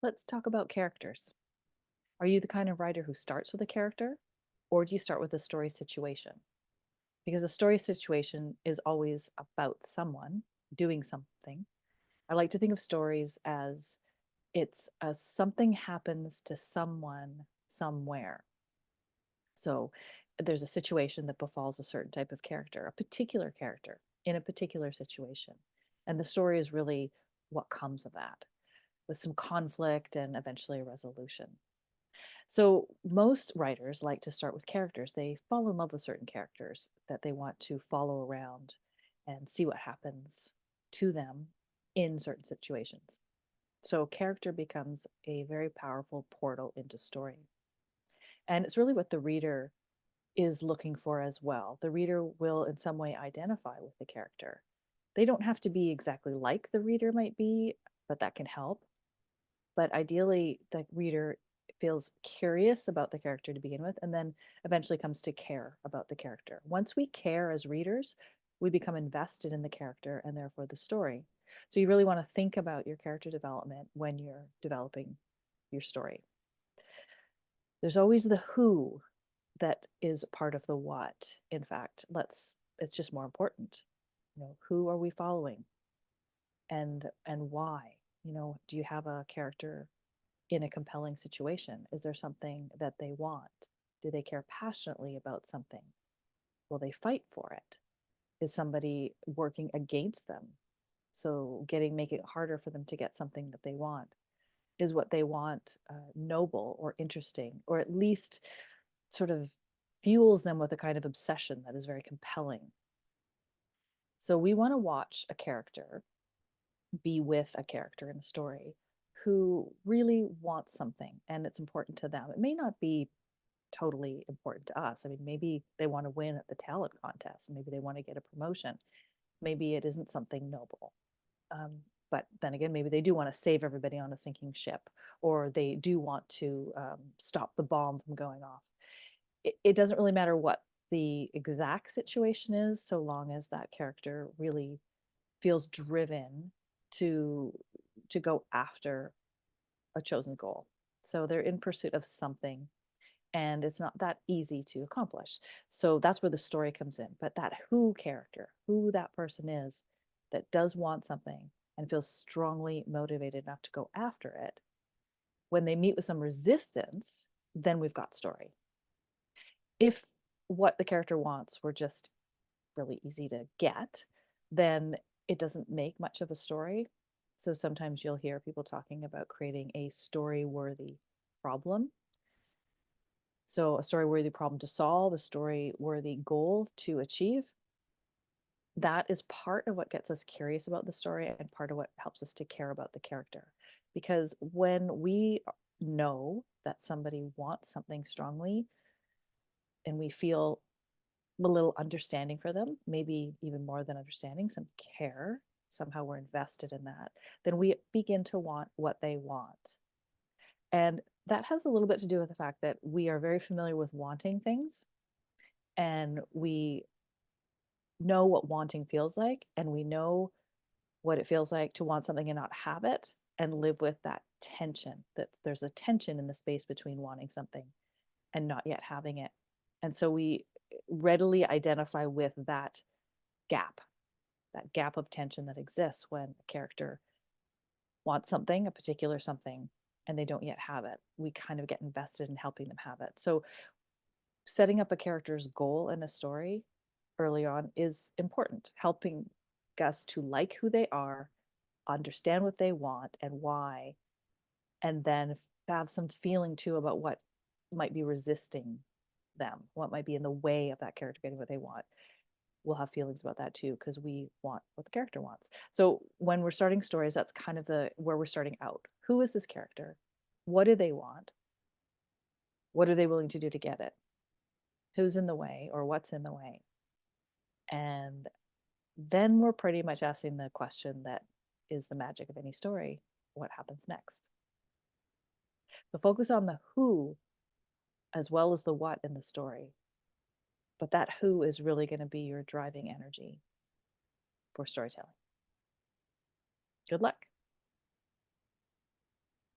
Let's talk about characters. Are you the kind of writer who starts with a character, or do you start with a story situation? Because a story situation is always about someone doing something. I like to think of stories as it's a something happens to someone somewhere. So there's a situation that befalls a certain type of character, a particular character in a particular situation. And the story is really what comes of that, with some conflict and eventually a resolution. So most writers like to start with characters. They fall in love with certain characters that they want to follow around and see what happens to them in certain situations. So character becomes a very powerful portal into story. And it's really what the reader is looking for as well. The reader will in some way identify with the character. They don't have to be exactly like the reader might be, but that can help. But ideally, the reader feels curious about the character to begin with, and then eventually comes to care about the character. Once we care as readers, we become invested in the character and therefore the story. So you really want to think about your character development when you're developing your story. There's always the who that is part of the what. In fact, it's just more important. Who are we following and why? Do you have a character in a compelling situation? Is there something that they want? Do they care passionately about something? Will they fight for it? Is somebody working against them? So making it harder for them to get something that they want. Is what they want noble or interesting, or at least sort of fuels them with a kind of obsession that is very compelling. So we want to watch a character be with a character in a story who really wants something and it's important to them. It may not be totally important to us. I mean, maybe they want to win at the talent contest, maybe they want to get a promotion, maybe it isn't something noble. But then again, maybe they do want to save everybody on a sinking ship, or they do want to stop the bomb from going off. It doesn't really matter what the exact situation is, so long as that character really feels driven to to go after a chosen goal. So they're in pursuit of something and it's not that easy to accomplish. So that's where the story comes in. But that who character, who that person is that does want something and feels strongly motivated enough to go after it, when they meet with some resistance, then we've got story. If what the character wants were just really easy to get, then it doesn't make much of a story. So sometimes you'll hear people talking about creating a story worthy problem. So a story worthy problem to solve, a story worthy goal to achieve. That is part of what gets us curious about the story and part of what helps us to care about the character. Because when we know that somebody wants something strongly and we feel a little understanding for them, maybe even more than understanding, some care, somehow we're invested in that, then we begin to want what they want. And that has a little bit to do with the fact that we are very familiar with wanting things and we know what wanting feels like and we know what it feels like to want something and not have it and live with that tension, that there's a tension in the space between wanting something and not yet having it. And so we readily identify with gap, that gap of tension that exists when a character wants something, a particular something, and they don't yet have it. We kind of get invested in helping them have it. So setting up a character's goal in a story early on is important, helping us to like who they are, understand what they want and why, and then have some feeling too about what might be resisting them, what might be in the way of that character getting what they want. We'll have feelings about that too because we want what the character wants. So when we're starting stories, that's kind of the where we're starting out. Who is this character? What do they want? What are they willing to do to get it? Who's in the way or what's in the way? And then we're pretty much asking the question that is the magic of any story: what happens next? So focus on the who as well as the what in the story. But that who is really going to be your driving energy for storytelling. Good luck.